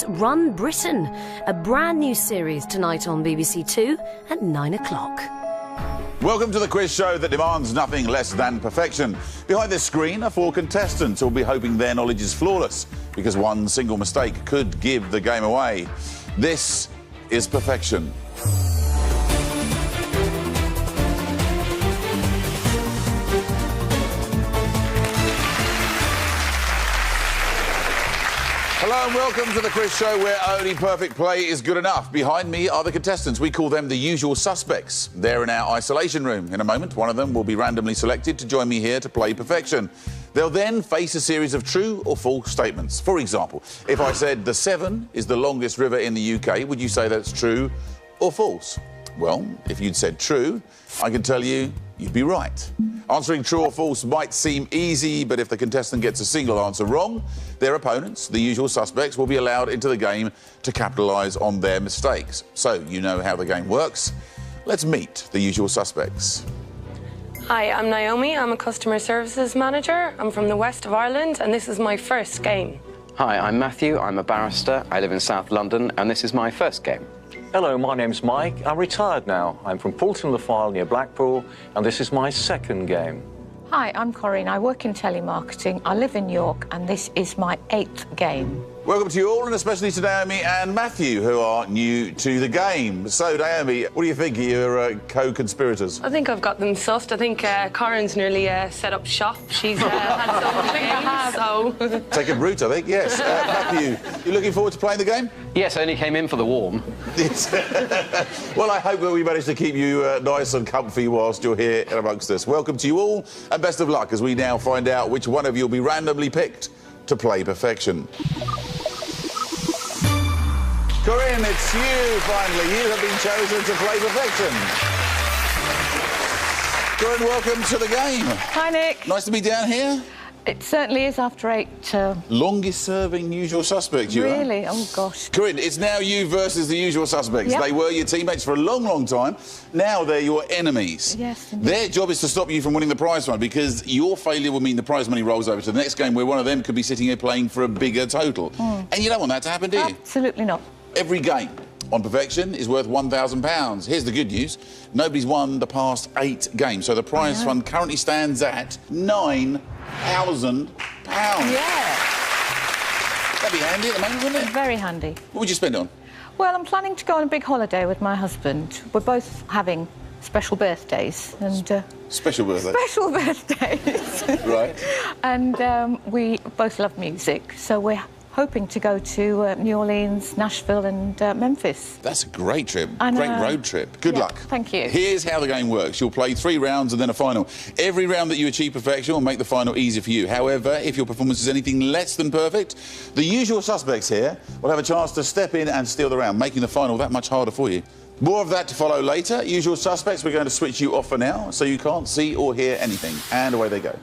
It's Run Britain, a brand new series tonight on BBC Two at 9 o'clock. Welcome to the quiz show that demands nothing less than perfection. Behind this screen are 4 contestants who will be hoping their knowledge is flawless, because one single mistake could give the game away. This is perfection. Hello and welcome to the quiz show where only perfect play is good enough. Behind me are the contestants. We call them the usual suspects. They're in our isolation room. In a moment, one of them will be randomly selected to join me here to play perfection. They'll then face a series of true or false statements. For example, if I said the Severn is the longest river in the UK, would you say that's true or false? Well, if you'd said true, I can tell you you'd be right. Answering true or false might seem easy, but if the contestant gets a single answer wrong, their opponents, the usual suspects, will be allowed into the game to capitalise on their mistakes. So, you know how the game works. Let's meet the usual suspects. Hi, I'm Naomi. I'm a customer services manager. I'm from the west of Ireland, and this is my first game. Hi, I'm Matthew. I'm a barrister. I live in South London, and this is my first game. Hello, my name's Mike. I'm retired now. I'm from Poulton-le-File near Blackpool, and this is my second game. Hi, I'm Corinne. I work in telemarketing. I live in York, and this is my 8th game. Welcome to you all, and especially to Naomi and Matthew, who are new to the game. So, Naomi, what do you think of your co-conspirators? I think I've got them sussed. I think Corinne's nearly set up shop. She's had some games, so... Taking root, I think, yes. Matthew, you looking forward to playing the game? Yes, I only came in for the warm. Well, I hope that we managed to keep you nice and comfy whilst you're here amongst us. Welcome to you all, and best of luck as we now find out which one of you will be randomly picked to play perfection. Corinne, it's you, finally. You have been chosen to play perfection. Corinne, welcome to the game. Hi, Nick. Nice to be down here. It certainly is after 8... Longest-serving usual suspect, you are. Really? Oh, gosh. Corinne, it's now you versus the usual suspects. Yep. They were your teammates for a long, long time. Now they're your enemies. Yes, indeed. Their job is to stop you from winning the prize money, because your failure will mean the prize money rolls over to the next game, where one of them could be sitting here playing for a bigger total. And you don't want that to happen, do you? Absolutely not. Every game on perfection is worth £1,000. Here's the good news. Nobody's won the past 8 games, so the prize fund currently stands at £9,000. Yeah. That'd be handy at the moment, wouldn't it? Very handy. What would you spend it on? Well, I'm planning to go on a big holiday with my husband. We're both having special birthdays and... Special birthday. Special birthdays. Right. And we both love music, so we're hoping to go to New Orleans, Nashville and Memphis. That's a great trip. I know. Great road trip. Good luck. Thank you. Here's how the game works. You'll play 3 rounds and then a final. Every round that you achieve perfection will make the final easier for you. However, if your performance is anything less than perfect, the usual suspects here will have a chance to step in and steal the round, making the final that much harder for you. More of that to follow later. Usual suspects, we're going to switch you off for now, so you can't see or hear anything. And away they go.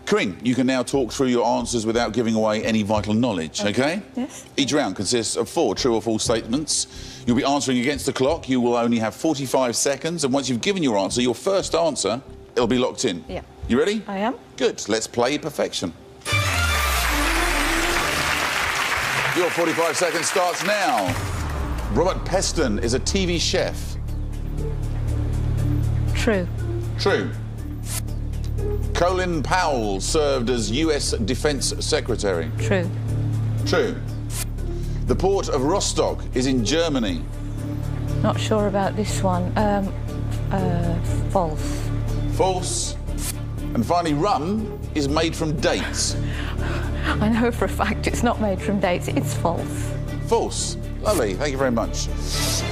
Corinne, you can now talk through your answers without giving away any vital knowledge, OK? Yes. Each round consists of 4 true or false statements. You'll be answering against the clock. You will only have 45 seconds, and once you've given your answer, your first answer, it'll be locked in. Yeah. You ready? I am. Good. Let's play perfection. Your 45 seconds starts now. Robert Peston is a TV chef. True. True. Colin Powell served as US Defence Secretary. True. True. The port of Rostock is in Germany. Not sure about this one. False. False. And finally, rum is made from dates. I know for a fact it's not made from dates. It's false. False. Lovely, thank you very much.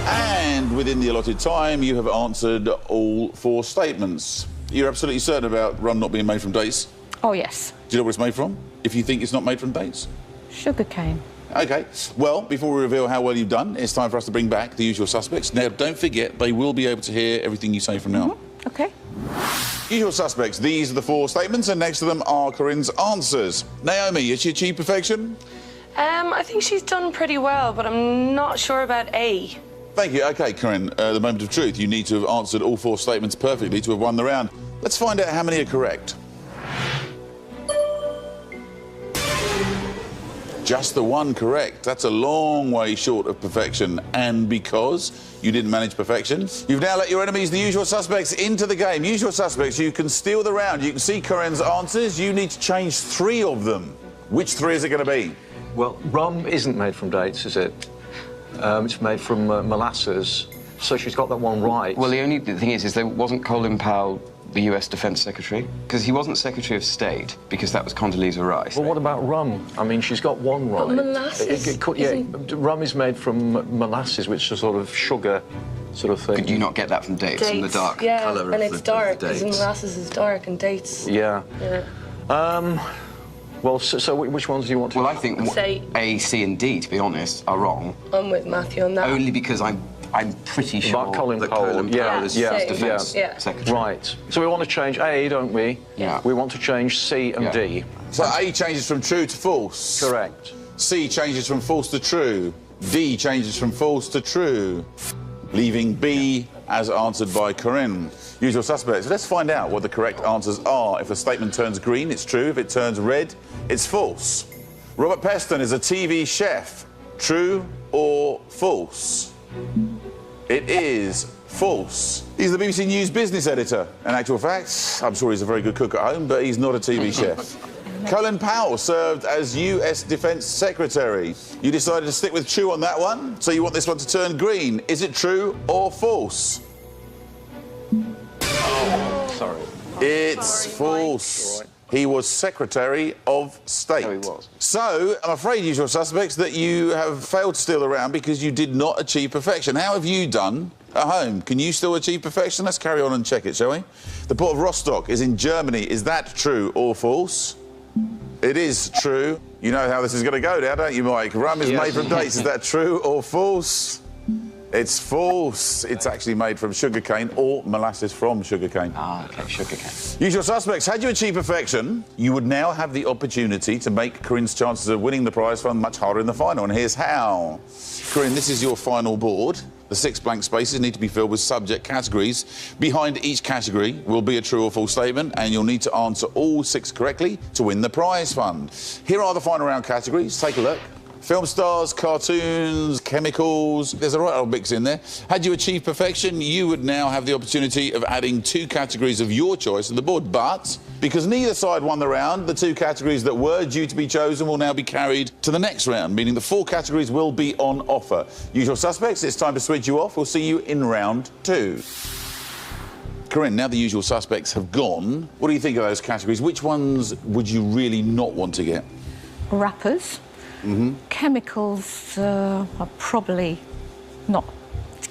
And within the allotted time, you have answered all 4 statements. You're absolutely certain about rum not being made from dates? Oh, yes. Do you know what it's made from, if you think it's not made from dates? Sugarcane. OK. Well, before we reveal how well you've done, it's time for us to bring back the usual suspects. Now, don't forget, they will be able to hear everything you say from now on. OK. Usual suspects, these are the 4 statements, and next to them are Corinne's answers. Naomi, has she achieved perfection? I think she's done pretty well, but I'm not sure about A. Thank you. OK, Corinne, the moment of truth. You need to have answered all 4 statements perfectly to have won the round. Let's find out how many are correct. Just the one correct. That's a long way short of perfection. And because you didn't manage perfection, you've now let your enemies, the usual suspects, into the game. Usual suspects, you can steal the round. You can see Corinne's answers. You need to change 3 of them. Which 3 is it going to be? Well, rum isn't made from dates, is it? It's made from molasses, so she's got that one right. Well, the only thing is there wasn't Colin Powell the US Defence Secretary? Because he wasn't Secretary of State, because that was Condoleezza Rice. Well, what about rum? I mean, she's got one right. But molasses rum is made from molasses, which is sort of sugar sort of thing. Could you not get that from dates, from the dark colour and of it's dark, the because dates? molasses is dark and dates. Yeah. Well, so which ones do you want to... Well, I think Say- A, C and D, to be honest, are wrong. I'm with Matthew on that. Only because I'm pretty sure About Colin that Powell, Colin yeah, Powell is yeah, Defence yeah. Secretary. Right. So we want to change A, don't we? Yeah. We want to change C and D. So A changes from true to false. Correct. C changes from false to true. D changes from false to true, leaving B as answered by Corinne. Usual suspects. Let's find out what the correct answers are. If the statement turns green, it's true. If it turns red, it's false. Robert Peston is a TV chef. True or false? It is false. He's the BBC News business editor. In actual fact, I'm sure he's a very good cook at home, but he's not a TV chef. Colin Powell served as US Defence Secretary. You decided to stick with true on that one, so you want this one to turn green. Is it true or false? Sorry. It's false. He was Secretary of State. Oh, he was. So, I'm afraid, usual suspects, that you have failed to steal the round because you did not achieve perfection. How have you done at home? Can you still achieve perfection? Let's carry on and check it, shall we? The port of Rostock is in Germany. Is that true or false? It is true. You know how this is going to go now, don't you, Mike? Rum is made from dates. Is that true or false? It's false. It's actually made from sugarcane or molasses from sugarcane. Ah, OK, sugarcane. Usual suspects, had you achieved perfection, you would now have the opportunity to make Corinne's chances of winning the prize fund much harder in the final, and here's how. Corinne, this is your final board. The 6 blank spaces need to be filled with subject categories. Behind each category will be a true or false statement, and you'll need to answer all 6 correctly to win the prize fund. Here are the final round categories. Take a look. Film stars, cartoons, chemicals. There's a right old mix in there. Had you achieved perfection, you would now have the opportunity of adding 2 categories of your choice to the board. But because neither side won the round, the 2 categories that were due to be chosen will now be carried to the next round, meaning the 4 categories will be on offer. Usual suspects, it's time to switch you off. We'll see you in round 2. Corinne, now the usual suspects have gone, what do you think of those categories? Which ones would you really not want to get? Wrappers. Chemicals, I'm probably not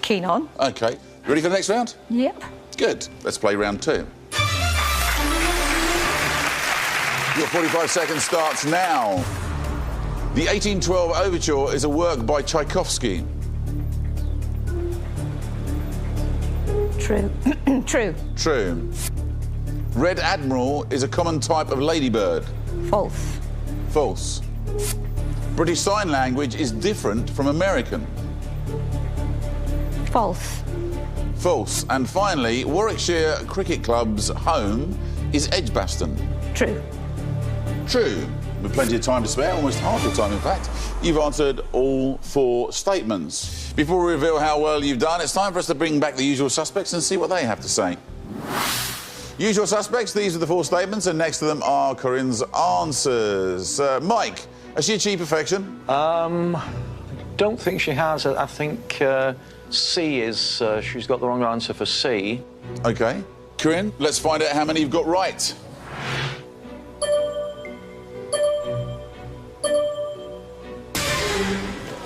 keen on. OK. Ready for the next round? Yep. Good. Let's play round 2. Your 45 seconds starts now. The 1812 Overture is a work by Tchaikovsky. True. True. True. Red Admiral is a common type of ladybird. False. False. British Sign Language is different from American. False. False. And finally, Warwickshire Cricket Club's home is Edgbaston. True. True. With plenty of time to spare, almost half the time in fact, you've answered all 4 statements. Before we reveal how well you've done, it's time for us to bring back the usual suspects and see what they have to say. Usual suspects, these are the 4 statements, and next to them are Corinne's answers. Mike, has she achieved perfection? Don't think she has. I think C is... she's got the wrong answer for C. OK. Corinne, let's find out how many you've got right.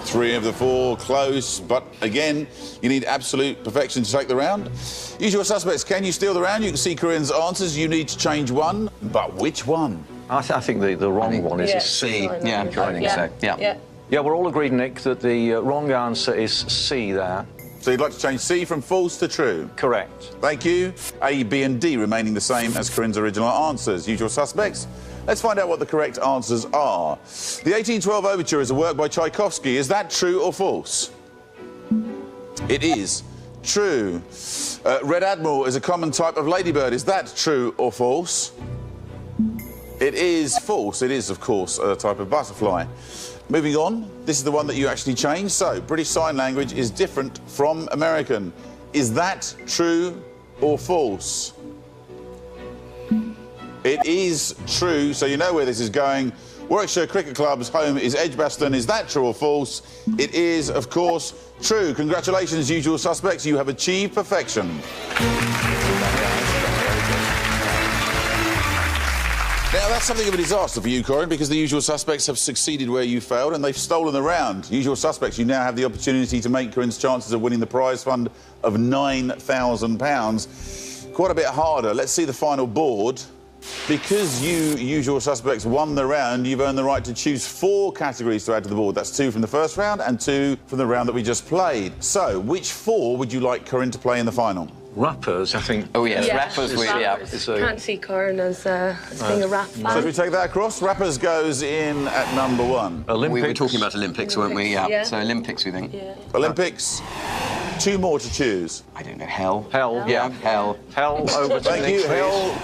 Three of the 4 close, but again, you need absolute perfection to take the round. Usual suspects, can you steal the round? You can see Corinne's answers. You need to change one, but which one? I think the wrong one is C. Yeah, I think so. Yeah. Yeah, we're all agreed, Nick, that the wrong answer is C there. So you'd like to change C from false to true? Correct. Thank you. A, B and D remaining the same as Corinne's original answers. Usual suspects. Let's find out what the correct answers are. The 1812 Overture is a work by Tchaikovsky. Is that true or false? It is true. Red Admiral is a common type of ladybird. Is that true or false? It is false. It is, of course, a type of butterfly. Moving on, this is the one that you actually changed. So, British Sign Language is different from American. Is that true or false? It is true, so you know where this is going. Warwickshire Cricket Club's home is Edgbaston. Is that true or false? It is, of course, true. Congratulations, usual suspects. You have achieved perfection. Now, that's something of a disaster for you, Corinne, because the usual suspects have succeeded where you failed and they've stolen the round. Usual suspects, you now have the opportunity to make Corinne's chances of winning the prize fund of £9,000 quite a bit harder. Let's see the final board. Because you, usual suspects, won the round, you've earned the right to choose 4 categories to add to the board. That's 2 from the first round and 2 from the round that we just played. So, which 4 would you like Corinne to play in the final? Rappers, I think. Oh, yes, Yeah, rappers. Can't see Corinne as being a rap fan. So, if we take that across, rappers goes in at number 1. Olympics. We were talking about Olympics, weren't we? Yeah. So Olympics, we think. Yeah. Olympics, 2 more to choose. I don't know, hell. Hell. Yeah, hell. Hell over to Thank the you, next Hell.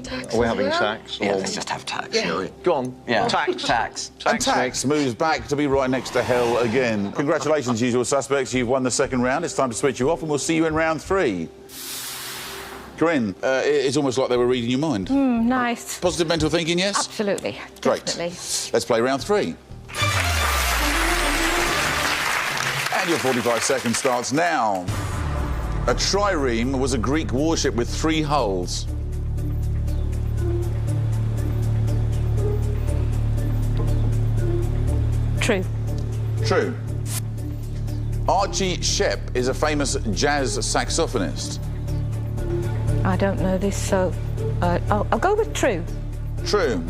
Tax Are we as having well? tax? Yeah, or- let's just have tax, shall we? Go on. Yeah. Tax. Tax. And tax moves back to be right next to Hell again. Congratulations, usual suspects. You've won the second round. It's time to switch you off, and we'll see you in round 3. Corinne, it's almost like they were reading your mind. Nice. Positive mental thinking, yes? Absolutely. Great. Definitely. Let's play round 3. And your 45 seconds starts now. A trireme was a Greek warship with 3 hulls. True. True. Archie Shepp is a famous jazz saxophonist. I don't know this, so I'll go with true. True.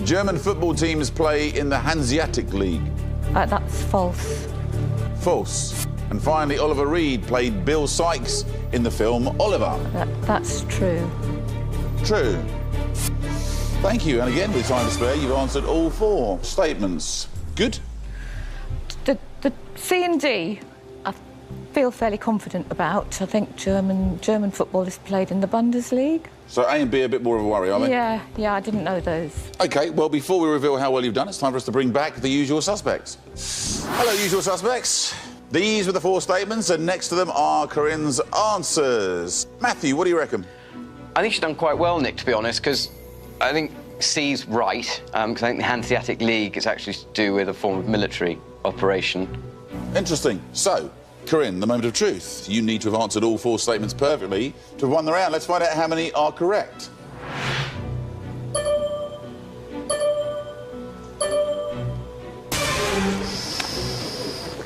German football teams play in the Hanseatic League. That's false. False. And finally, Oliver Reed played Bill Sykes in the film Oliver. That's true. True. Thank you. And again, with time to spare, you've answered all 4 statements. Good? The C and D, I feel fairly confident about. I think German football is played in the Bundesliga. So A and B are a bit more of a worry, are they? Yeah, I didn't know those. OK, well, before we reveal how well you've done, it's time for us to bring back the usual suspects. Hello, usual suspects. These were the 4 statements, and next to them are Corinne's answers. Matthew, what do you reckon? I think she's done quite well, Nick, to be honest, because I think C's right, because I think the Hanseatic League is actually to do with a form of military operation. Interesting. So, Corinne, the moment of truth. You need to have answered all 4 statements perfectly to have won the round. Let's find out how many are correct.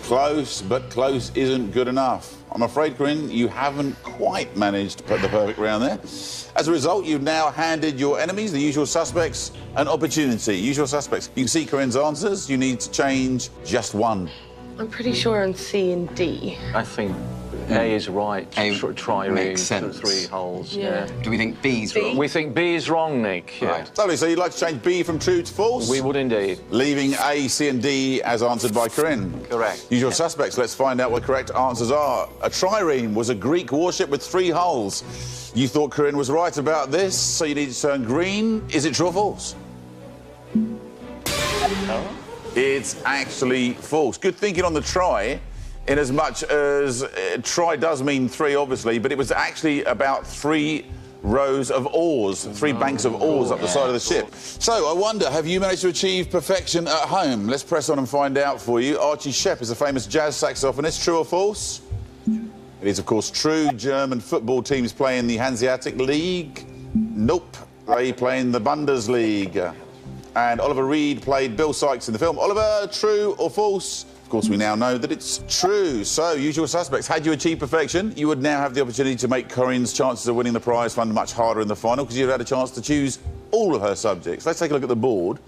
Close, but close isn't good enough. I'm afraid, Corinne, you haven't quite managed to put the perfect round there. As a result, you've now handed your enemies, the usual suspects, an opportunity. Usual suspects. You can see Corinne's answers. You need to change just 1. I'm pretty sure on C and D. I think A is right. A Trireme, makes sense. 3 hulls. Yeah. Do we think B's B? wrong? We think B is wrong, Nick. Yeah. Right. Lovely. So you'd like to change B from true to false? We would indeed. Leaving A, C and D as answered by Corinne. Correct. Usual suspects. Let's find out what the correct answers are. A trireme was a Greek warship with 3 hulls. You thought Corinne was right about this, so you need to turn green. Is it true or false? No. It's actually false. Good thinking on the try, in as much as try does mean 3, obviously, but it was actually about 3 rows of oars, 3 banks of oars up the side of the ship. So, I wonder, have you managed to achieve perfection at home? Let's press on and find out for you. Archie Shepp is a famous jazz saxophonist. True or false? It is, of course, true. German football teams play in the Hanseatic League. Nope. They play in the Bundesliga. And Oliver Reed played Bill Sykes in the film Oliver. True or false? Of course, we now know that it's true. So, usual suspects, had you achieved perfection, you would now have the opportunity to make Corinne's chances of winning the prize fund much harder in the final because you've had a chance to choose all of her subjects. Let's take a look at the board.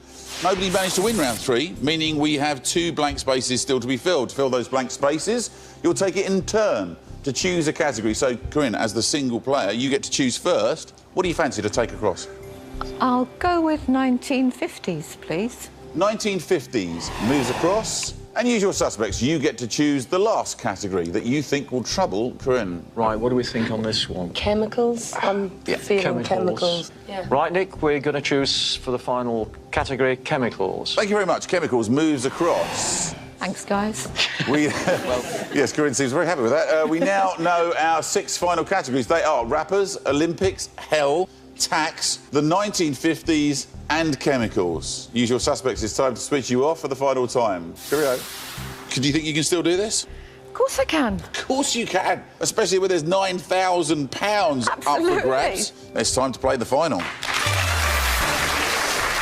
Nobody managed to win round 3, meaning we have 2 blank spaces still to be filled. To fill those blank spaces, you'll take it in turn to choose a category. So, Corinne, as the single player, you get to choose first. What do you fancy to take across? I'll go with 1950s, please. 1950s moves across. And Usual Suspects, you get to choose the last category that you think will trouble Corinne. Right, what do we think on this one? Chemicals. I'm feeling chemicals. Yeah. Right, Nick, we're going to choose for the final category, chemicals. Thank you very much. Chemicals moves across. Thanks, guys. Yes, Corinne seems very happy with that. We now know our 6 final categories. They are rappers, Olympics, hell, tax, the 1950s, and chemicals. Usual Suspects, it's time to switch you off for the final time. Cheerio. Do you think you can still do this? Of course I can. Of course you can, especially when there's £9,000 up for grabs. It's time to play the final.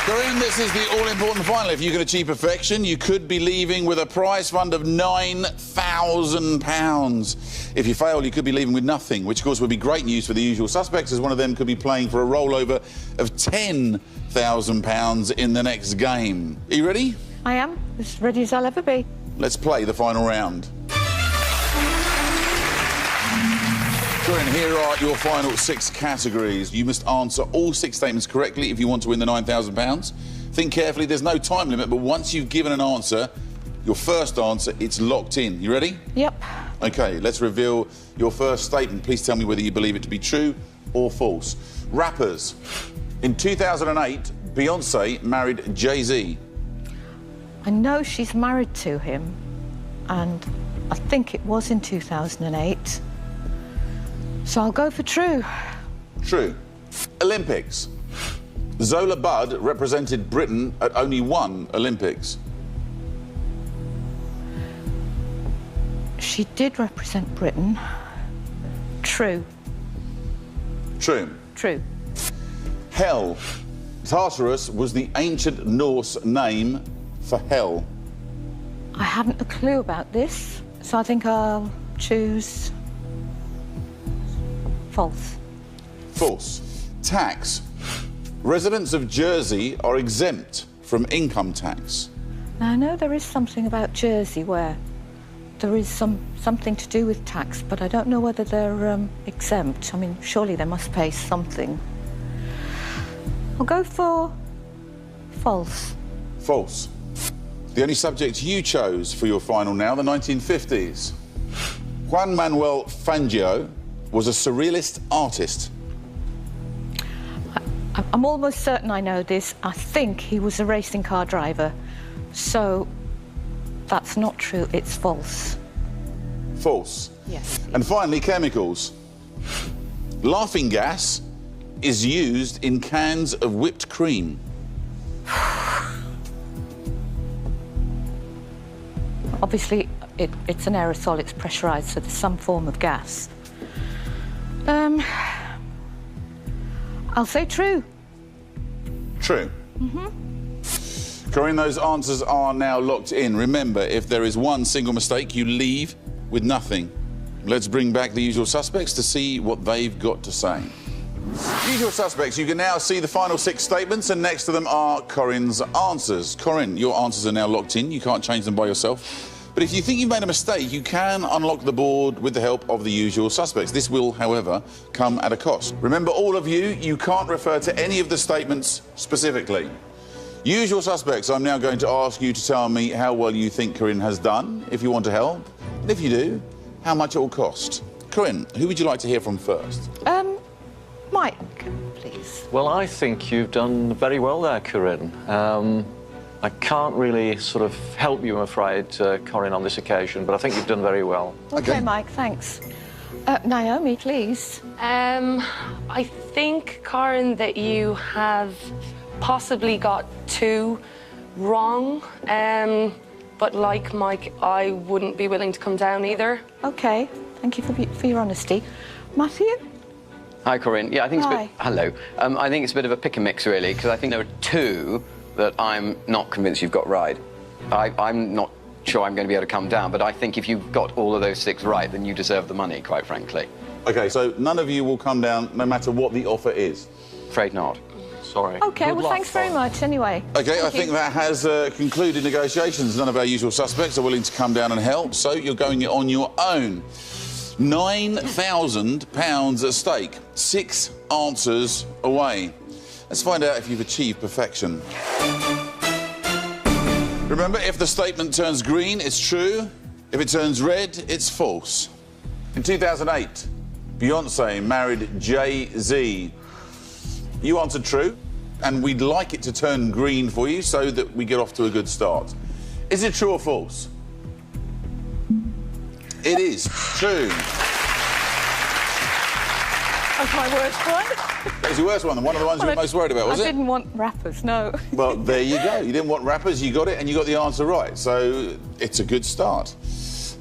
Corinne, this is the all-important final. If you can achieve perfection, you could be leaving with a prize fund of £9,000. If you fail, you could be leaving with nothing, which, of course, would be great news for the Usual Suspects, as one of them could be playing for a rollover of £10,000 in the next game. Are you ready? I am, as ready as I'll ever be. Let's play the final round. Corinne, here are your final 6 categories. You must answer all 6 statements correctly if you want to win the £9,000. Think carefully, there's no time limit, but once you've given an answer, your first answer, it's locked in. You ready? Yep. OK, let's reveal your first statement. Please tell me whether you believe it to be true or false. Rappers. In 2008, Beyoncé married Jay-Z. I know she's married to him, and I think it was in 2008. So I'll go for true. True. Olympics. Zola Budd represented Britain at only 1 Olympics. She did represent Britain. True. True. True. Hell. Tartarus was the ancient Norse name for hell. I haven't a clue about this, so I think I'll choose false. False. Tax. Residents of Jersey are exempt from income tax. Now, I know there is something about Jersey where there is something to do with tax, but I don't know whether they're exempt. I mean, surely they must pay something. I'll go for false. False. The only subject you chose for your final now, the 1950s. Juan Manuel Fangio was a surrealist artist. I'm almost certain I know this. I think he was a racing car driver. So that's not true, it's false. False. Yes. And finally, chemicals. Laughing gas is used in cans of whipped cream. Obviously, it's an aerosol, it's pressurised, so there's some form of gas. I'll say true. True. Corinne, those answers are now locked in. Remember, if there is one single mistake, you leave with nothing. Let's bring back the Usual Suspects to see what they've got to say. Usual Suspects, you can now see the final 6 statements, and next to them are Corinne's answers. Corinne, your answers are now locked in. You can't change them by yourself. But if you think you've made a mistake, you can unlock the board with the help of the Usual Suspects. This will, however, come at a cost. Remember, all of you, you can't refer to any of the statements specifically. Usual Suspects, I'm now going to ask you to tell me how well you think Corinne has done, if you want to help. And if you do, how much it will cost. Corinne, who would you like to hear from first? Mike, please. Well, I think you've done very well there, Corinne. I can't really sort of help you, I'm afraid, Corinne, on this occasion, but I think you've done very well. OK, Mike, thanks. Naomi, please. I think, Corinne, that you have possibly got 2 wrong. But like Mike, I wouldn't be willing to come down either. OK, thank you for your honesty. Matthew? Hi, Corinne. Yeah, I think it's a Hi. bit... Hello. I think it's a bit of a pick and mix, really, because I think there are 2 that I'm not convinced you've got right. I'm not sure I'm going to be able to come down, but I think if you've got all of those 6 right, then you deserve the money, quite frankly. OK, so none of you will come down no matter what the offer is? Afraid not. Sorry. OK, Good well, luck, thanks very much, anyway. OK, I think that has concluded negotiations. None of our Usual Suspects are willing to come down and help, so you're going it on your own. £9,000 at stake. 6 answers away. Let's find out if you've achieved perfection. Remember, if the statement turns green, it's true. If it turns red, it's false. In 2008, Beyonce married Jay-Z. You answered true, and we'd like it to turn green for you so that we get off to a good start. Is it true or false? It is true. That's my worst one. That was your worst one, one of the ones you were most worried about, was I it? didn't want rappers, no. Well, there you go. You didn't want rappers, you got it, and you got the answer right. So it's a good start.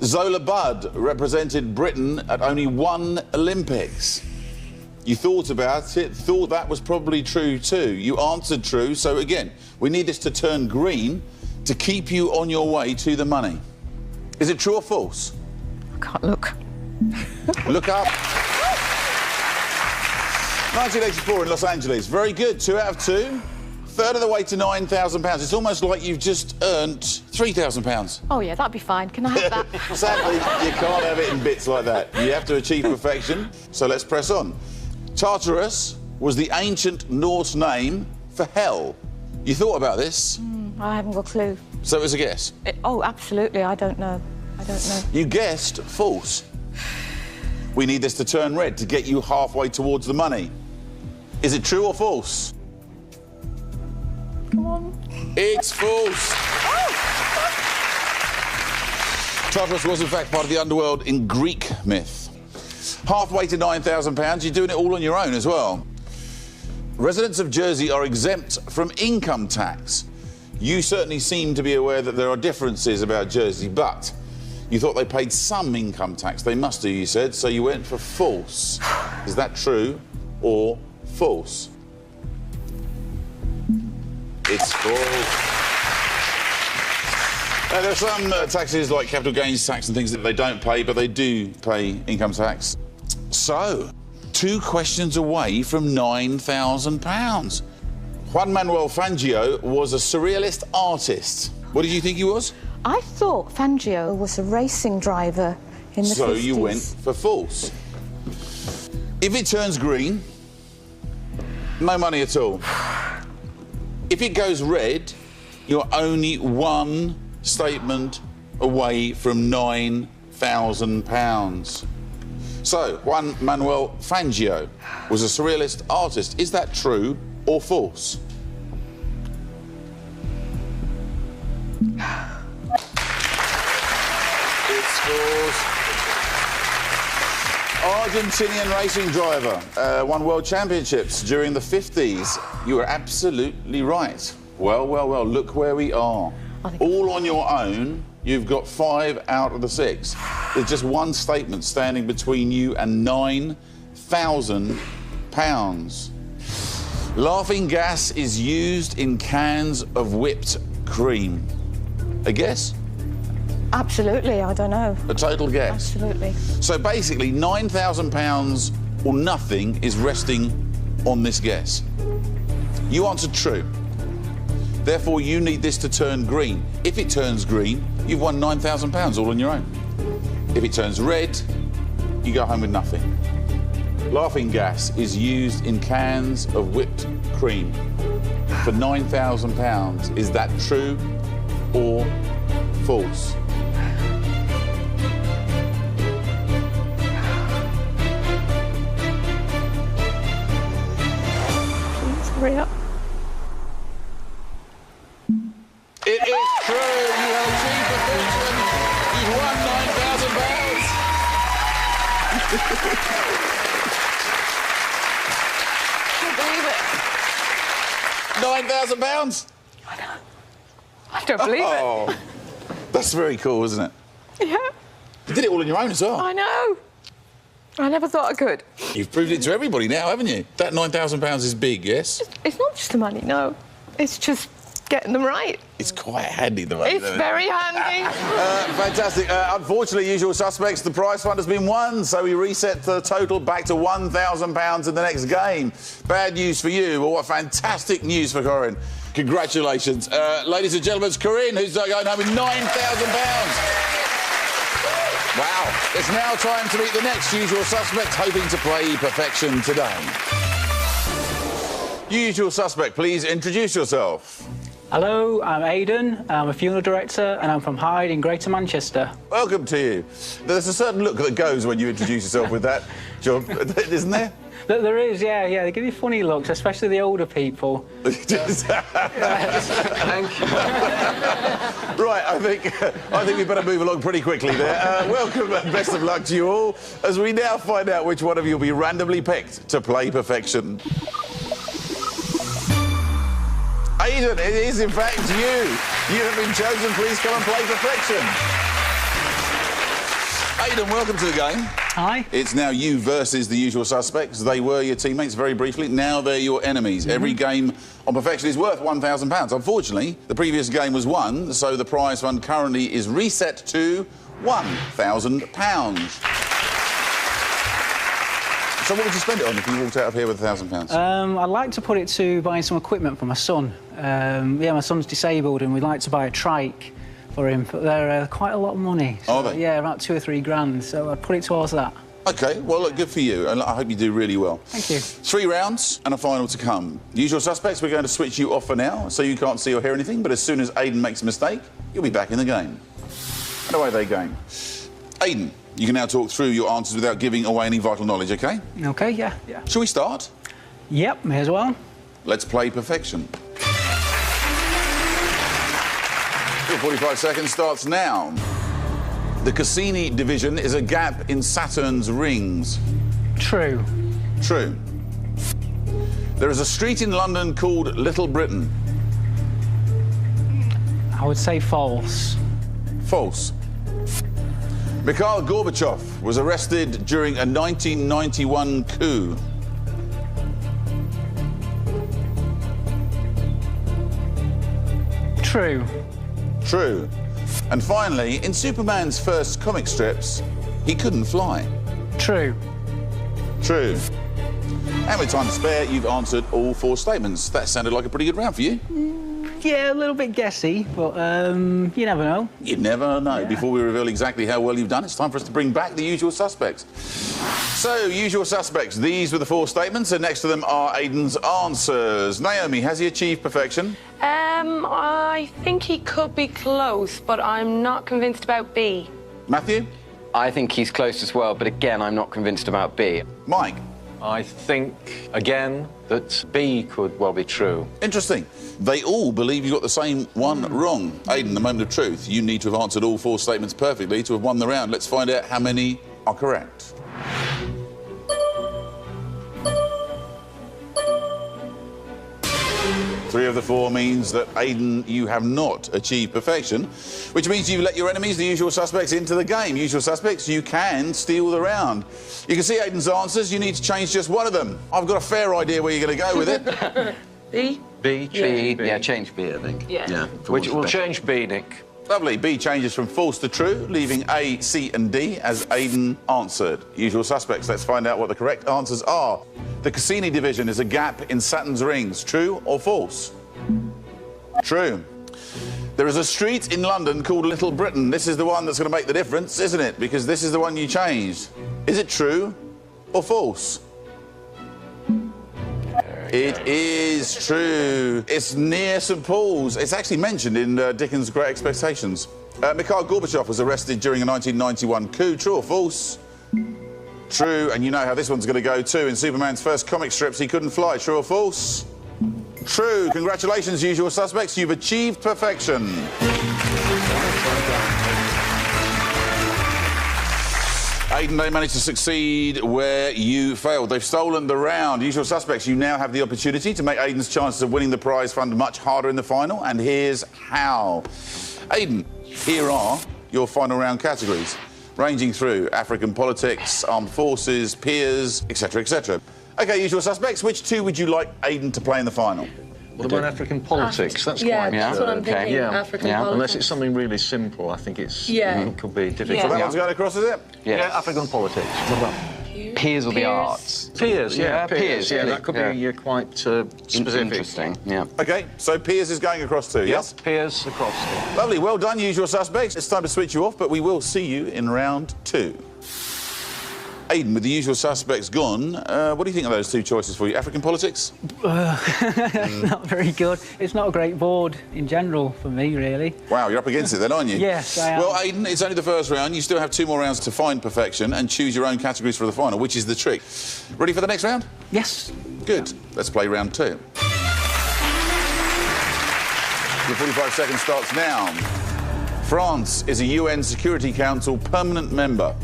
Zola Budd represented Britain at only one Olympics. You thought about it, thought that was probably true too. You answered true, so again, we need this to turn green to keep you on your way to the money. Is it true or false? I can't look. Look up. 1984 in Los Angeles. Very good. 2 out of 2. Third of the way to £9,000. It's almost like you've just earned £3,000. Oh, yeah, that'd be fine. Can I have that? Sadly, you can't have it in bits like that. You have to achieve perfection. So let's press on. Tartarus was the ancient Norse name for hell. You thought about this? I haven't got a clue. So it was a guess. Oh, absolutely. I don't know. I don't know. You guessed false. We need this to turn red to get you halfway towards the money. Is it true or false? Come on. It's false. Tartarus was in fact part of the underworld in Greek myth. Halfway to £9,000, you're doing it all on your own as well. Residents of Jersey are exempt from income tax. You certainly seem to be aware that there are differences about Jersey, but you thought they paid some income tax. They must do, you said, so you went for false. Is that true or false? It's false. Now, there are some taxes like capital gains tax and things that they don't pay, but they do pay income tax. So, 2 questions away from £9,000. Juan Manuel Fangio was a surrealist artist. What did you think he was? I thought Fangio was a racing driver in the 50s. So you went for false. If it turns green, no money at all. If it goes red, you're only one statement away from £9,000. So, Juan Manuel Fangio was a surrealist artist. Is that true or false? It's false. Argentinian racing driver, won world championships during the 50s. You were absolutely right. Well, well, well, look where we are. All on your own, you've got 5 out of the 6. There's just one statement standing between you and £9,000. Laughing gas is used in cans of whipped cream. A guess? Absolutely, I don't know. A total guess? Absolutely. So basically, £9,000 or nothing is resting on this guess. You answered true. Therefore, you need this to turn green. If it turns green, you've won £9,000 all on your own. If it turns red, you go home with nothing. Laughing gas is used in cans of whipped cream for £9,000. Is that true or false? Please hurry up. It is true. You have achieved perfection. You've won £9,000. £9,000? I know. I don't believe Oh, that's very cool, isn't it? it. Yeah, You did it all on your own as well. I know. I never thought I could. You've proved it to everybody now, haven't you? That £9,000 is big, yes? It's not just the money, no. It's just getting them right. It's quite handy, the money. It's very handy. Fantastic. Unfortunately, usual suspects, the prize fund has been won, so we reset the total back to £1,000 in the next game. Bad news for you, but what fantastic news for Corinne. Congratulations. Ladies and gentlemen, it's Corinne who's going home with £9,000. Wow. It's now time to meet the next usual suspect, hoping to play perfection today. Usual suspect, please introduce yourself. Hello, I'm Aidan. I'm a funeral director and I'm from Hyde in Greater Manchester. Welcome to you. There's a certain look that goes when you introduce yourself with that, John, isn't there? There is, yeah. They give you funny looks, especially the older people. Thank you. Right, I think we better move along pretty quickly there. Welcome and best of luck to you all as we now find out which one of you will be randomly picked to play perfection. Aidan, it is in fact you. You have been chosen. Please come and play perfection. Aidan, welcome to the game. Hi. It's now you versus the usual suspects. They were your teammates, very briefly. Now they're your enemies. Every game on perfection is worth £1,000. Unfortunately, the previous game was won, so the prize fund currently is reset to £1,000. So what would you spend it on if you walked out of here with £1,000? I'd like to put it to buying some equipment for my son. Yeah, my son's disabled and we'd like to buy a trike for him, but they're quite a lot of money. So, are they? Yeah, about 2 or 3 grand, so I'd put it towards that. OK, well, look, good for you, and I hope you do really well. Thank you. 3 rounds and a final to come. Usual suspects, we're going to switch you off for now, so you can't see or hear anything, but as soon as Aidan makes a mistake, you'll be back in the game. And away they go. Aidan, you can now talk through your answers without giving away any vital knowledge, OK? OK, yeah. Shall we start? Yep, may as well. Let's play perfection. Your 45 seconds starts now. The Cassini division is a gap in Saturn's rings. True. True. There is a street in London called Little Britain. I would say false. False. Mikhail Gorbachev was arrested during a 1991 coup. True. True. And finally, in Superman's first comic strips, he couldn't fly. True. True. And with time to spare, you've answered all 4 statements. That sounded like a pretty good round for you. Yeah, a little bit guessy, but you never know. You never know. Yeah. Before we reveal exactly how well you've done, it's time for us to bring back the usual suspects. So, usual suspects, these were the 4 statements, and next to them are Aidan's answers. Naomi, has he achieved perfection? I think he could be close, but I'm not convinced about B. Matthew? I think he's close as well, but again, I'm not convinced about B. Mike? I think, again, that B could well be true. Interesting. They all believe you got the same one wrong. Aidan, the moment of truth, you need to have answered all 4 statements perfectly to have won the round. Let's find out how many are correct. Three of the 4 means that, Aidan, you have not achieved perfection, which means you've let your enemies, the usual suspects, into the game. Usual suspects, you can steal the round. You can see Aidan's answers. You need to change just one of them. I've got a fair idea where you're going to go with it. B? B, B, yeah, change B, I think. Yeah. Which will change B, Nick. Lovely. B changes from false to true, leaving A, C and D as Aidan answered. Usual suspects. Let's find out what the correct answers are. The Cassini division is a gap in Saturn's rings. True or false? True. There is a street in London called Little Britain. This is the one that's going to make the difference, isn't it? Because this is the one you changed. Is it true or false? It is true. It's near St Paul's. It's actually mentioned in Dickens' Great Expectations. Mikhail Gorbachev was arrested during a 1991 coup. True or false? True, and you know how this one's going to go too. In Superman's first comic strips, he couldn't fly. True or false? True. Congratulations, usual suspects. You've achieved perfection. Aidan, they managed to succeed where you failed. They've stolen the round. Usual suspects, you now have the opportunity to make Aidan's chances of winning the prize fund much harder in the final, and here's how. Aidan, here are your final round categories, ranging through African politics, armed forces, peers, etc., etc. OK, usual suspects, which 2 would you like Aidan to play in the final? What about African politics? That's Yeah, quite... that's what I'm thinking. Yeah. African Yeah. politics. Unless it's something really simple, I think it could be difficult. Yeah. So that one's going across, is it? Yes. Yeah, African politics. What about Peers or the arts? peers? Yeah, peers. peers, Yeah, yeah. that could be quite specific. Interesting, yeah. OK, so Piers is going across too, yes? Peers across. Lovely, well done, usual suspects. It's time to switch you off, but we will see you in round 2. Aidan, with the usual suspects gone, what do you think of those two choices for you? African politics? Not very good. It's not a great board in general for me, really. Wow, you're up against it then, aren't you? Yes, I am. Well, Aidan, it's only the first round. You still have 2 more rounds to find perfection and choose your own categories for the final, which is the trick. Ready for the next round? Yes. Good. Let's play round 2. Your 45 seconds starts now. France is a UN Security Council permanent member.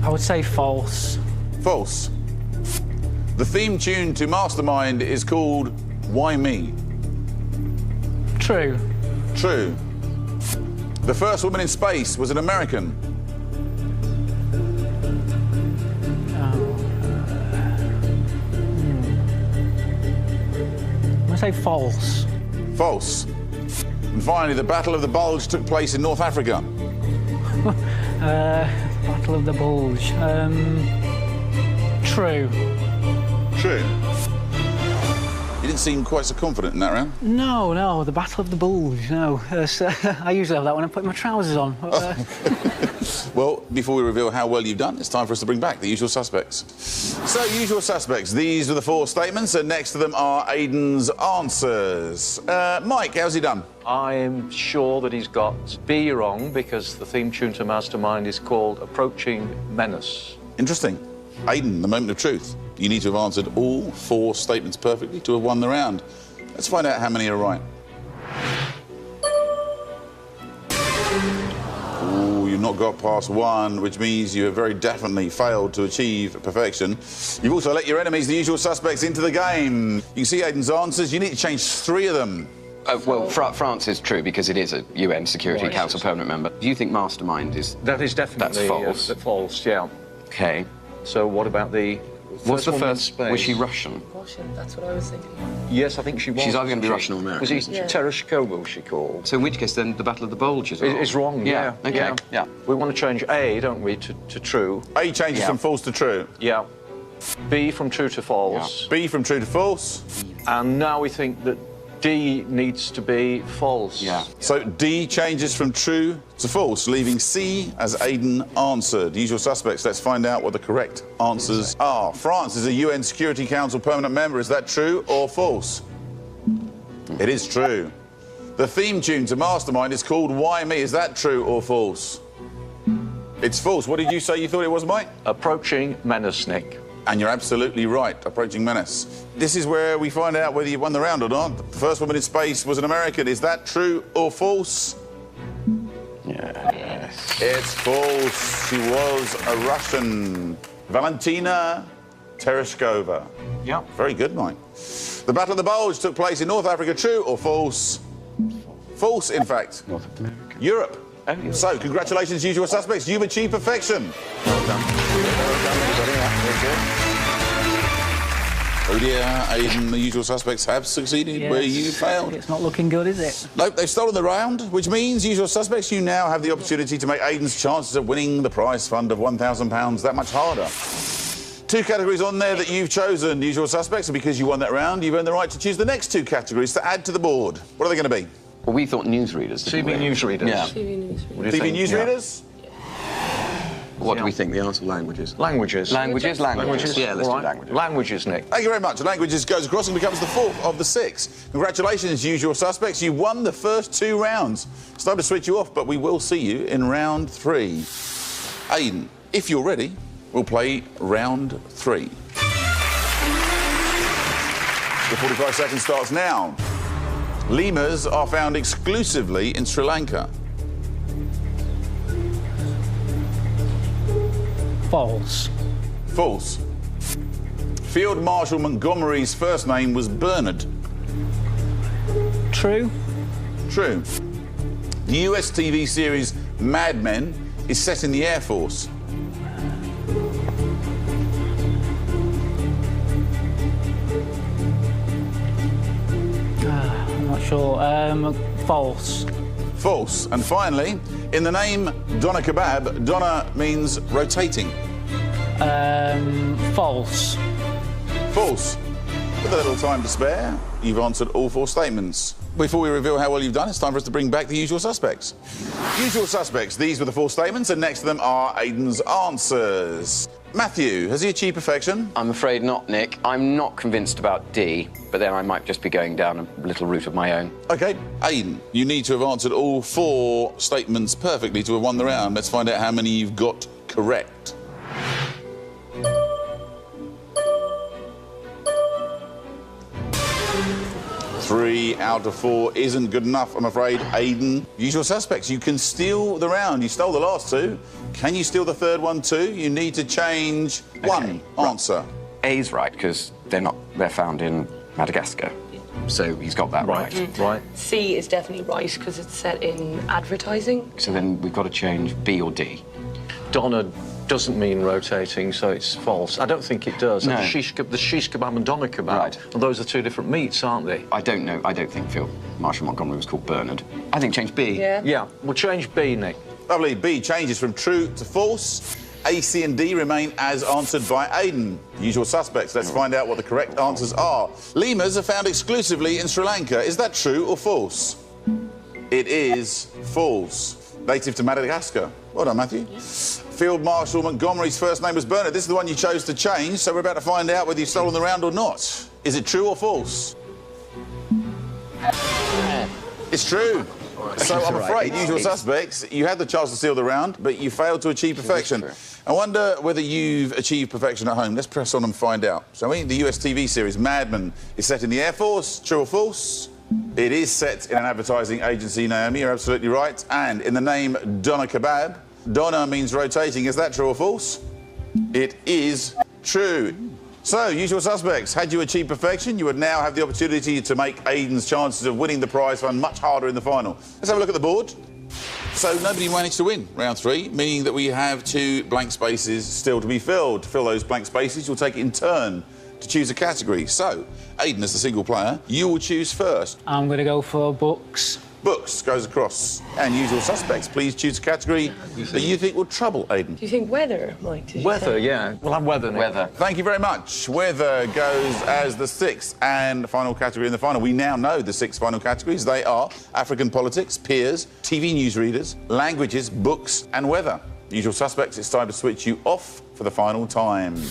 I would say false. False. The theme tune to Mastermind is called Why Me? True. True. The first woman in space was an American. I'm going to say false. False. And finally, the Battle of the Bulge took place in North Africa. Battle of the Bulge. True. True. You didn't seem quite so confident in that round. No, the Battle of the Bulge, no. I usually have that when I put my trousers on. Well, before we reveal how well you've done, it's time for us to bring back the usual suspects. So, usual suspects, these are the 4 statements, and next to them are Aidan's answers. Mike, how's he done? I'm sure that he's got B wrong because the theme tune to Mastermind is called Approaching Menace. Interesting. Aidan, the moment of truth. You need to have answered all 4 statements perfectly to have won the round. Let's find out how many are right. Ooh, you've not got past 1, which means you have very definitely failed to achieve perfection. You've also let your enemies, the usual suspects, into the game. You can see Aidan's answers. You need to change 3 of them. Well, France is true because it is a UN Security Council permanent member. Do you think Mastermind is... That is definitely... That's false. False, yeah. OK. So what about the... What's the woman in first... space? Was she Russian? Russian, that's what I was thinking. Yes, I think she was. She's either going to be wasn't Russian or American. Was he Tereshkova, was she called? So in which case, then, the Battle of the Bulge is wrong. It's wrong, yeah. OK, yeah. We want to change A, don't we, to true. A changes from false to true. Yeah. B from true to false. B from true to false. And now we think that D needs to be false. Yeah. So D changes from true to false, leaving C as Aidan answered. Usual suspects, let's find out what the correct answers are. France is a UN Security Council permanent member. Is that true or false? It is true. The theme tune to Mastermind is called Why Me? Is that true or false? It's false. What did you say you thought it was, Mike? Approaching Menace, Nick. And you're absolutely right, Approaching Menace. This is where we find out whether you won the round or not. The first woman in space was an American. Is that true or false? Yes. It's false. She was a Russian. Valentina Tereshkova. Yeah. Very good, Mike. The Battle of the Bulge took place in North Africa. True or false? False, in fact. North America. Europe. Oh, Europe. So, congratulations, usual suspects. You've achieved perfection. Well done. Well done, everybody. Very good. Oh dear, Aidan, the usual suspects have succeeded where you failed. It's not looking good, is it? Nope, they've stolen the round, which means, usual suspects, you now have the opportunity to make Aidan's chances of winning the prize fund of £1,000 that much harder. 2 categories on there that you've chosen, usual suspects, and because you won that round, you've earned the right to choose the next 2 categories to add to the board. What are they going to be? Well, we thought newsreaders. didn't we? TV newsreaders. Yeah. TV news. What do you TV think? newsreaders? What do we think the answer? Languages. Languages. Languages. Yeah, let's All do languages. Languages, Nick. Thank you very much. Languages goes across and becomes the 4th of the 6. Congratulations, usual suspects. You won the first 2 rounds. It's time to switch you off, but we will see you in round 3. Aidan, if you're ready, we'll play round 3. The 45 seconds starts now. Lemurs are found exclusively in Sri Lanka. False. False. Field Marshal Montgomery's first name was Bernard. True. True. The US TV series Mad Men is set in the Air Force. I'm not sure. False. False. And finally, in the name Doner Kebab, Doner means rotating. False. False. With a little time to spare, you've answered all 4 statements. Before we reveal how well you've done, it's time for us to bring back the usual suspects. Usual suspects, these were the 4 statements, and next to them are Aidan's answers. Matthew, has he achieved perfection? I'm afraid not, Nick. I'm not convinced about D, but then I might just be going down a little route of my own. OK, Aidan, you need to have answered all 4 statements perfectly to have won the round. Let's find out how many you've got correct. 3 out of 4 isn't good enough, I'm afraid. Aidan, usual suspects, you can steal the round. You stole the last 2. Can you steal the third one too? You need to change one answer. A's right, because they're found in Madagascar. So he's got that right. Right. C is definitely right because it's set in advertising. So then we've got to change B or D. Donna doesn't mean rotating, so it's false. I don't think it does. No. The shish kebab and doner kebab. Right. And those are 2 different meats, aren't they? I don't know. I don't think Phil Marshall Montgomery was called Bernard. I think change B. Yeah. Yeah, we'll change B, Nick. Lovely. B changes from true to false. A, C and D remain as answered by Aidan. Usual suspects. Let's find out what the correct answers are. Lemurs are found exclusively in Sri Lanka. Is that true or false? It is false. Native to Madagascar. Well done, Matthew. Field Marshal Montgomery's first name was Bernard. This is the one you chose to change, so we're about to find out whether you've stolen the round or not. Is it true or false? It's true. So I'm afraid, usual suspects, you had the chance to steal the round, but you failed to achieve perfection. I wonder whether you've achieved perfection at home. Let's press on and find out. So the US TV series Mad Men is set in the Air Force. True or false? It is set in an advertising agency, Naomi. You're absolutely right. And in the name Doner Kebab, Doner means rotating. Is that true or false? It is true. So, usual suspects, had you achieved perfection, you would now have the opportunity to make Aidan's chances of winning the prize fund much harder in the final. Let's have a look at the board. So, nobody managed to win round 3, meaning that we have 2 blank spaces still to be filled. To fill those blank spaces, you'll take it in turn to choose a category. So, Aidan, as the single player, you will choose first. I'm going to go for books. Books goes across. And usual suspects, please choose a category that you think will trouble Aidan. Do you think weather, Mike? Did you Weather, say? yeah. We'll have weather, Nick. Weather. Thank you very much. Weather goes as the 6th and final category in the final. We now know the 6 final categories. They are African politics, peers, TV newsreaders, languages, books and weather. Usual suspects, it's time to switch you off for the final time.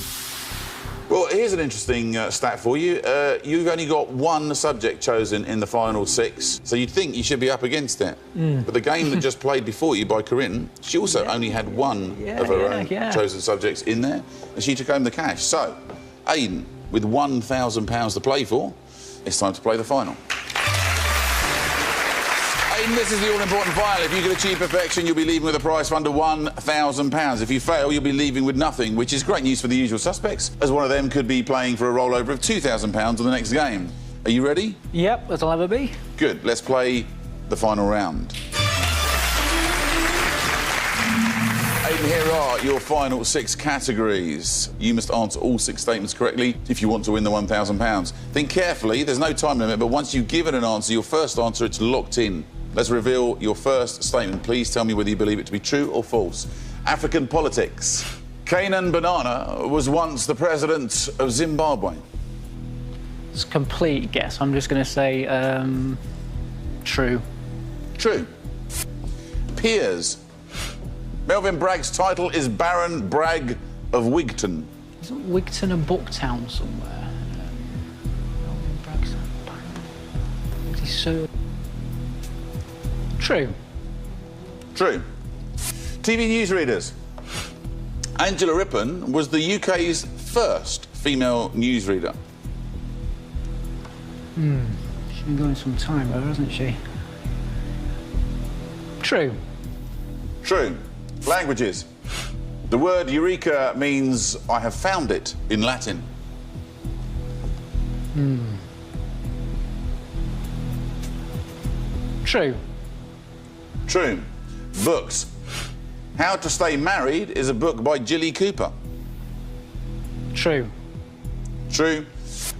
Well, here's an interesting stat for you. You've only got 1 subject chosen in the final 6, so you'd think you should be up against it. But the game that just played before you by Corinne, she also only had 1 of her own chosen subjects in there, and she took home the cash. So, Aidan, with £1,000 to play for, it's time to play the final. Aidan, this is the all-important final. If you can achieve perfection, you'll be leaving with a prize fund of £1,000. If you fail, you'll be leaving with nothing, which is great news for the usual suspects, as one of them could be playing for a rollover of £2,000 on the next game. Are you ready? Yep, as I'll ever be. Good. Let's play the final round. Aidan, here are your final 6 categories. You must answer all 6 statements correctly if you want to win the £1,000. Think carefully. There's no time limit, but once you've given an answer, your first answer, it's locked in. Let's reveal your first statement. Please tell me whether you believe it to be true or false. African politics. Canaan Banana was once the president of Zimbabwe. It's a complete guess. I'm just going to say true. True. Peers. Melvyn Bragg's title is Baron Bragg of Wigton. Isn't Wigton a book town somewhere? So true. True. TV newsreaders. Angela Rippon was the UK's first female newsreader. She's been going some time though, hasn't she? True. True. Languages. The word eureka means I have found it in Latin. True. True. Books. How to Stay Married is a book by Jilly Cooper. True. True.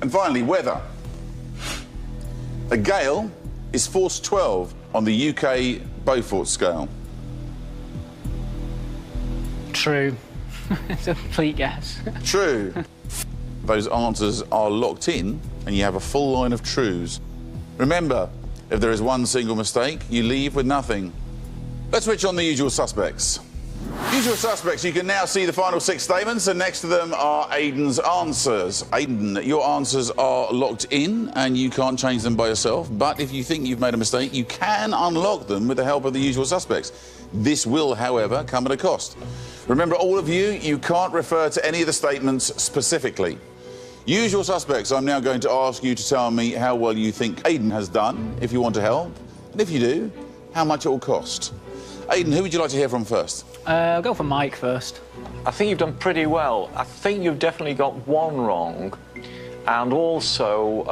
And finally, weather. A gale is force 12 on the UK Beaufort scale. True. It's a complete guess. True. Those answers are locked in and you have a full line of trues. Remember, If there is one single mistake, you leave with nothing. Let's switch on the usual suspects. Usual suspects, you can now see the final 6 statements, and next to them are Aidan's answers. Aidan, your answers are locked in and you can't change them by yourself, but if you think you've made a mistake, you can unlock them with the help of the usual suspects. This will, however, come at a cost. Remember, all of you, you can't refer to any of the statements specifically. Usual suspects, I'm now going to ask you to tell me how well you think Aidan has done, if you want to help, and if you do, how much it will cost. Aidan, who would you like to hear from first? I'll go for Mike first. I think you've done pretty well. I think you've definitely got one wrong. And also,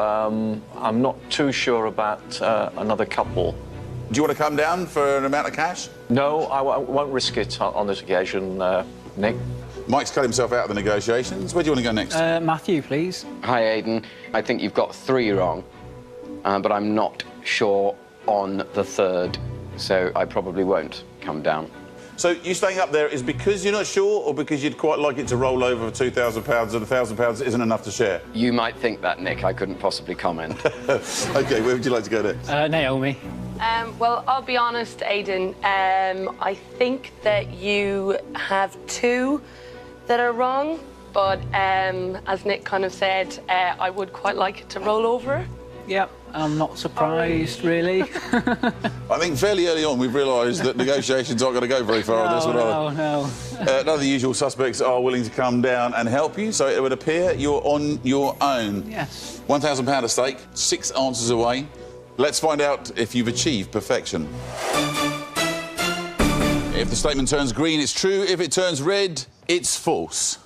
I'm not too sure about another couple. Do you want to come down for an amount of cash? No, I won't risk it on this occasion, Nick. Mike's cut himself out of the negotiations. Where do you want to go next? Matthew, please. Hi, Aidan. I think you've got 3 wrong, but I'm not sure on the 3rd, so I probably won't come down. So you staying up there is because you're not sure, or because you'd quite like it to roll over for £2,000 and £1,000 isn't enough to share? You might think that, Nick. I couldn't possibly comment. OK, where would you like to go next? Naomi. Well, I'll be honest, Aidan. I think that you have 2 that are wrong, but as Nick kind of said, I would quite like it to roll over. Yep, I'm not surprised, really. I think fairly early on we've realised that negotiations aren't going to go very far on this one, are they? No. None of the usual suspects are willing to come down and help you, so it would appear you're on your own. Yes. £1,000 at stake, 6 answers away. Let's find out if you've achieved perfection. If the statement turns green, it's true. If it turns red, it's false.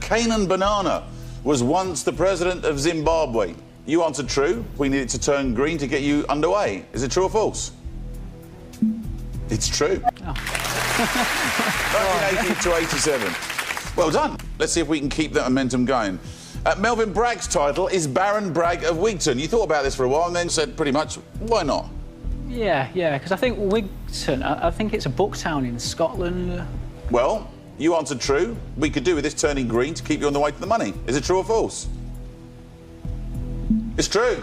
Canaan Banana was once the president of Zimbabwe. You answered true. We need it to turn green to get you underway. Is it true or false? It's true. Oh. 1980 to 87. Well done. Let's see if we can keep that momentum going. Melvyn Bragg's title is Baron Bragg of Wigton. You thought about this for a while and then said pretty much, why not? Yeah, because I think Wigton, I think it's a book town in Scotland. Well, you answered true. We could do with this turning green to keep you on the way to the money. Is it true or false? It's true.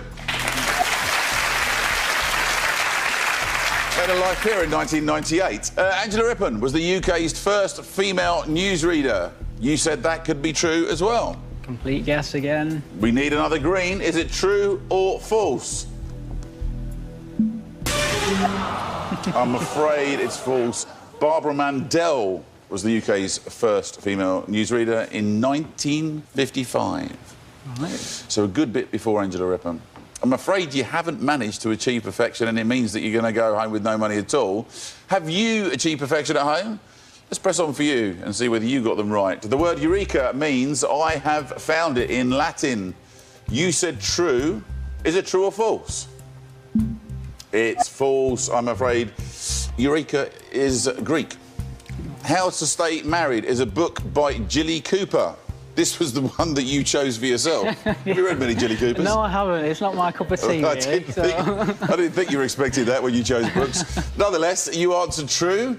Had a life here in 1998. Angela Rippon was the UK's first female newsreader. You said that could be true as well. Complete guess again. We need another green. Is it true or false? I'm afraid it's false. Barbara Mandel was the UK's first female newsreader in 1955. Right. So a good bit before Angela Rippon. I'm afraid you haven't managed to achieve perfection, and it means that you're going to go home with no money at all. Have you achieved perfection at home? Let's press on for you and see whether you got them right. The word eureka means I have found it in Latin. You said true. Is it true or false? It's false, I'm afraid. Eureka is Greek. How to Stay Married is a book by Jilly Cooper. This was the one that you chose for yourself. Have you read many Jilly Coopers? No, I haven't. It's not my cup of tea, I really, didn't think you were expecting that when you chose books. Nonetheless, you answered true.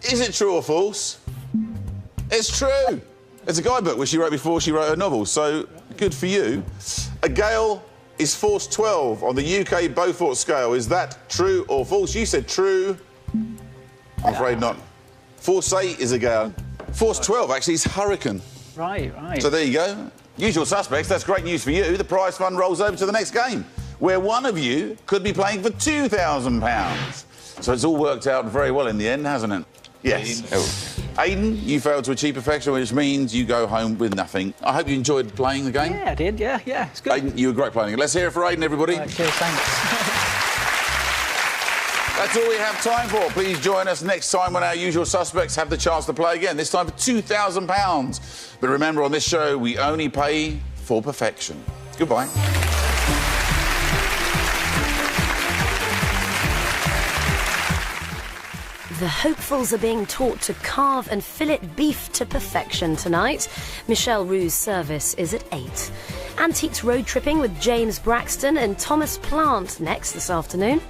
Is it true or false? It's true. It's a guidebook which she wrote before she wrote her novel, so good for you. A gale is force 12 on the UK Beaufort scale. Is that true or false? You said true. I'm afraid not. Force 8 is a gale. Force 12, actually, is hurricane. Right. So there you go. Usual suspects, that's great news for you. The prize fund rolls over to the next game, where one of you could be playing for £2,000. So it's all worked out very well in the end, hasn't it? Yes. Aidan, you failed to achieve perfection, which means you go home with nothing. I hope you enjoyed playing the game. Yeah, I did. Yeah, it's good. Aidan, you were great playing it. Let's hear it for Aidan, everybody. Right, cheers, thanks. That's all we have time for. Please join us next time when our usual suspects have the chance to play again, this time for £2,000. But remember, on this show, we only pay for perfection. Goodbye. The hopefuls are being taught to carve and fillet beef to perfection tonight. Michelle Roux's service is at 8. Antiques road tripping with James Braxton and Thomas Plant next this afternoon.